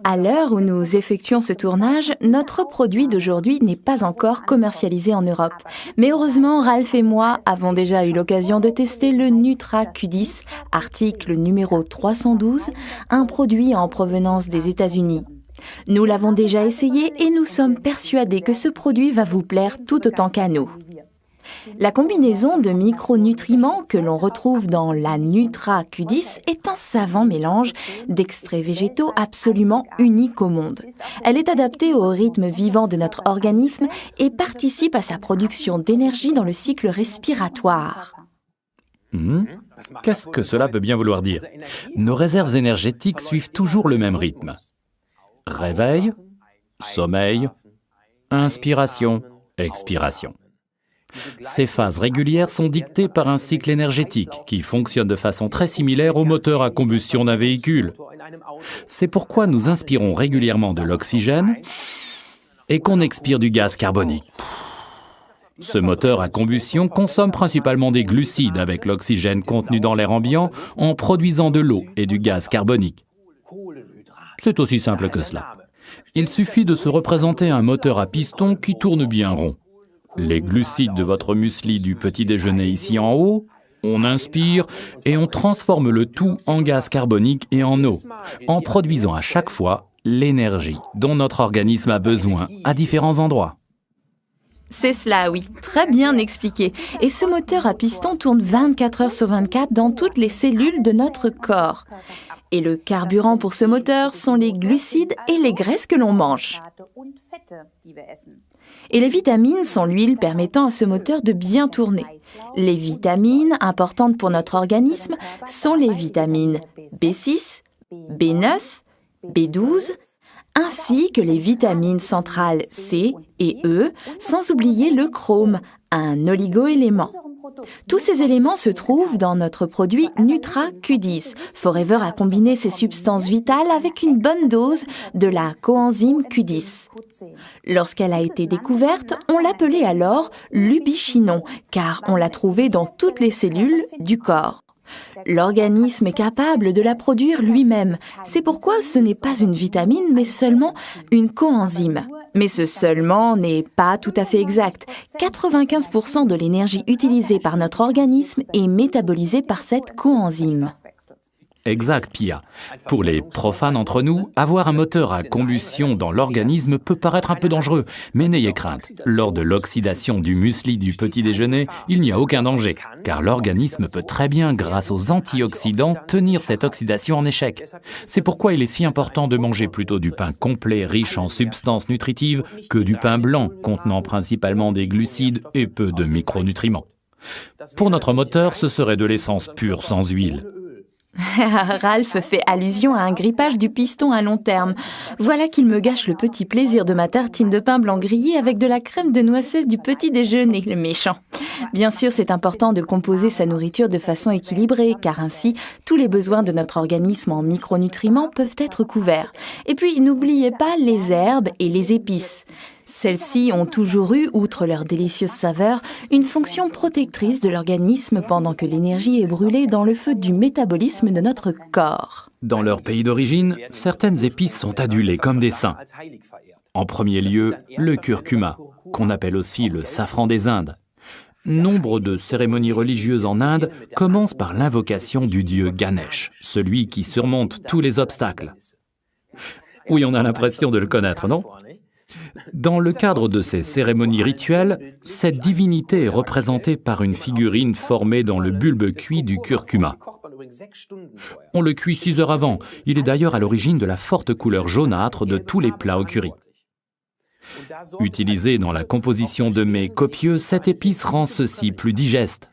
À l'heure où nous effectuons ce tournage, notre produit d'aujourd'hui n'est pas encore commercialisé en Europe. Mais heureusement, Ralph et moi avons déjà eu l'occasion de tester le Nutra Q10, article numéro 312, un produit en provenance des États-Unis. Nous l'avons déjà essayé et nous sommes persuadés que ce produit va vous plaire tout autant qu'à nous. La combinaison de micronutriments que l'on retrouve dans la Nutra Q10 est un savant mélange d'extraits végétaux absolument unique au monde. Elle est adaptée au rythme vivant de notre organisme et participe à sa production d'énergie dans le cycle respiratoire. Qu'est-ce que cela peut bien vouloir dire? Nos réserves énergétiques suivent toujours le même rythme. Réveil, sommeil, inspiration, expiration. Ces phases régulières sont dictées par un cycle énergétique qui fonctionne de façon très similaire au moteur à combustion d'un véhicule. C'est pourquoi nous inspirons régulièrement de l'oxygène et qu'on expire du gaz carbonique. Ce moteur à combustion consomme principalement des glucides avec l'oxygène contenu dans l'air ambiant en produisant de l'eau et du gaz carbonique. C'est aussi simple que cela. Il suffit de se représenter un moteur à piston qui tourne bien rond. Les glucides de votre muesli du petit déjeuner ici en haut, on inspire et on transforme le tout en gaz carbonique et en eau, en produisant à chaque fois l'énergie dont notre organisme a besoin à différents endroits. C'est cela, oui, très bien expliqué. Et ce moteur à piston tourne 24 heures sur 24 dans toutes les cellules de notre corps. Et le carburant pour ce moteur sont les glucides et les graisses que l'on mange. Et les vitamines sont l'huile permettant à ce moteur de bien tourner. Les vitamines importantes pour notre organisme sont les vitamines B6, B9, B12, ainsi que les vitamines centrales C et E, sans oublier le chrome, un oligo-élément. Tous ces éléments se trouvent dans notre produit Nutra Q10. Forever a combiné ces substances vitales avec une bonne dose de la coenzyme Q10. Lorsqu'elle a été découverte, on l'appelait alors l'ubichinon, car on l'a trouvée dans toutes les cellules du corps. L'organisme est capable de la produire lui-même. C'est pourquoi ce n'est pas une vitamine, mais seulement une coenzyme. Mais ce seulement n'est pas tout à fait exact. 95% de l'énergie utilisée par notre organisme est métabolisée par cette coenzyme. Exact, Pia. Pour les profanes entre nous, avoir un moteur à combustion dans l'organisme peut paraître un peu dangereux, mais n'ayez crainte. Lors de l'oxydation du muesli du petit déjeuner, il n'y a aucun danger, car l'organisme peut très bien, grâce aux antioxydants, tenir cette oxydation en échec. C'est pourquoi il est si important de manger plutôt du pain complet riche en substances nutritives que du pain blanc contenant principalement des glucides et peu de micronutriments. Pour notre moteur, ce serait de l'essence pure sans huile. Ralph fait allusion à un grippage du piston à long terme. Voilà qu'il me gâche le petit plaisir de ma tartine de pain blanc grillé avec de la crème de noisette du petit déjeuner, le méchant. Bien sûr, c'est important de composer sa nourriture de façon équilibrée, car ainsi, tous les besoins de notre organisme en micronutriments peuvent être couverts. Et puis, n'oubliez pas les herbes et les épices. Celles-ci ont toujours eu, outre leur délicieuse saveur, une fonction protectrice de l'organisme pendant que l'énergie est brûlée dans le feu du métabolisme de notre corps. Dans leur pays d'origine, certaines épices sont adulées comme des saints. En premier lieu, le curcuma, qu'on appelle aussi le safran des Indes. Nombre de cérémonies religieuses en Inde commencent par l'invocation du dieu Ganesh, celui qui surmonte tous les obstacles. Oui, on a l'impression de le connaître, non ? Dans le cadre de ces cérémonies rituelles, cette divinité est représentée par une figurine formée dans le bulbe cuit du curcuma. On le cuit 6 heures avant. Il est d'ailleurs à l'origine de la forte couleur jaunâtre de tous les plats au curry. Utilisée dans la composition de mets copieux, cette épice rend ceci plus digeste.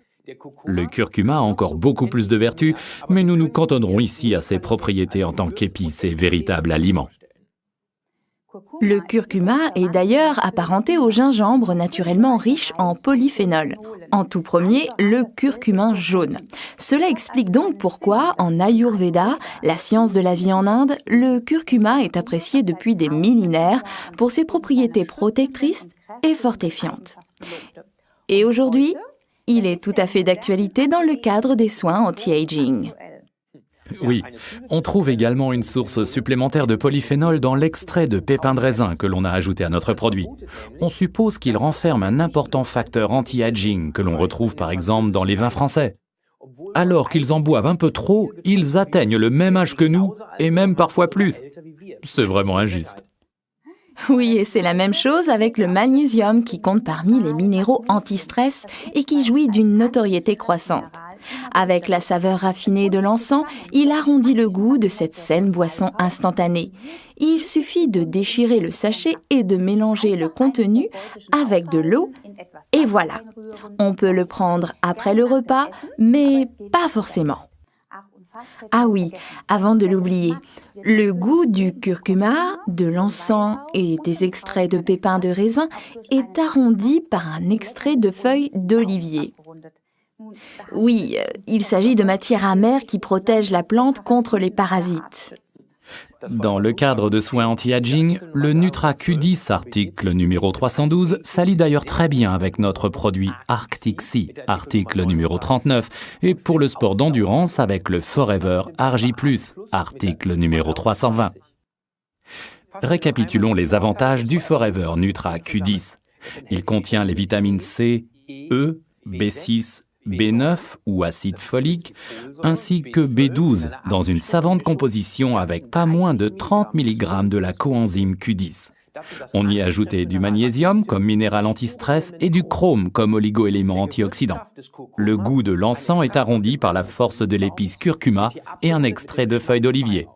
Le curcuma a encore beaucoup plus de vertus, mais nous nous cantonnerons ici à ses propriétés en tant qu'épice et véritable aliment. Le curcuma est d'ailleurs apparenté au gingembre naturellement riche en polyphénol. En tout premier, le curcumin jaune. Cela explique donc pourquoi, en Ayurveda, la science de la vie en Inde, le curcuma est apprécié depuis des millénaires pour ses propriétés protectrices et fortifiantes. Et aujourd'hui, il est tout à fait d'actualité dans le cadre des soins anti-aging. Oui, on trouve également une source supplémentaire de polyphénol dans l'extrait de pépins de raisin que l'on a ajouté à notre produit. On suppose qu'il renferme un important facteur anti-aging que l'on retrouve par exemple dans les vins français. Alors qu'ils en boivent un peu trop, ils atteignent le même âge que nous, et même parfois plus. C'est vraiment injuste. Oui, et c'est la même chose avec le magnésium qui compte parmi les minéraux anti-stress et qui jouit d'une notoriété croissante. Avec la saveur raffinée de l'encens, il arrondit le goût de cette saine boisson instantanée. Il suffit de déchirer le sachet et de mélanger le contenu avec de l'eau et voilà. On peut le prendre après le repas, mais pas forcément. Ah oui, avant de l'oublier, le goût du curcuma, de l'encens et des extraits de pépins de raisin est arrondi par un extrait de feuilles d'olivier. Oui, il s'agit de matières amères qui protègent la plante contre les parasites. Dans le cadre de soins anti-aging, le Nutra Q10 article numéro 312 s'allie d'ailleurs très bien avec notre produit Arctic Sea, article numéro 39, et pour le sport d'endurance avec le Forever Argi+, article numéro 320. Récapitulons les avantages du Forever Nutra Q10. Il contient les vitamines C, E, B6, B9 ou acide folique, ainsi que B12 dans une savante composition avec pas moins de 30 mg de la coenzyme Q10. On y a ajouté du magnésium comme minéral anti-stress et du chrome comme oligo-élément antioxydant. Le goût de l'encens est arrondi par la force de l'épice curcuma et un extrait de feuilles d'olivier.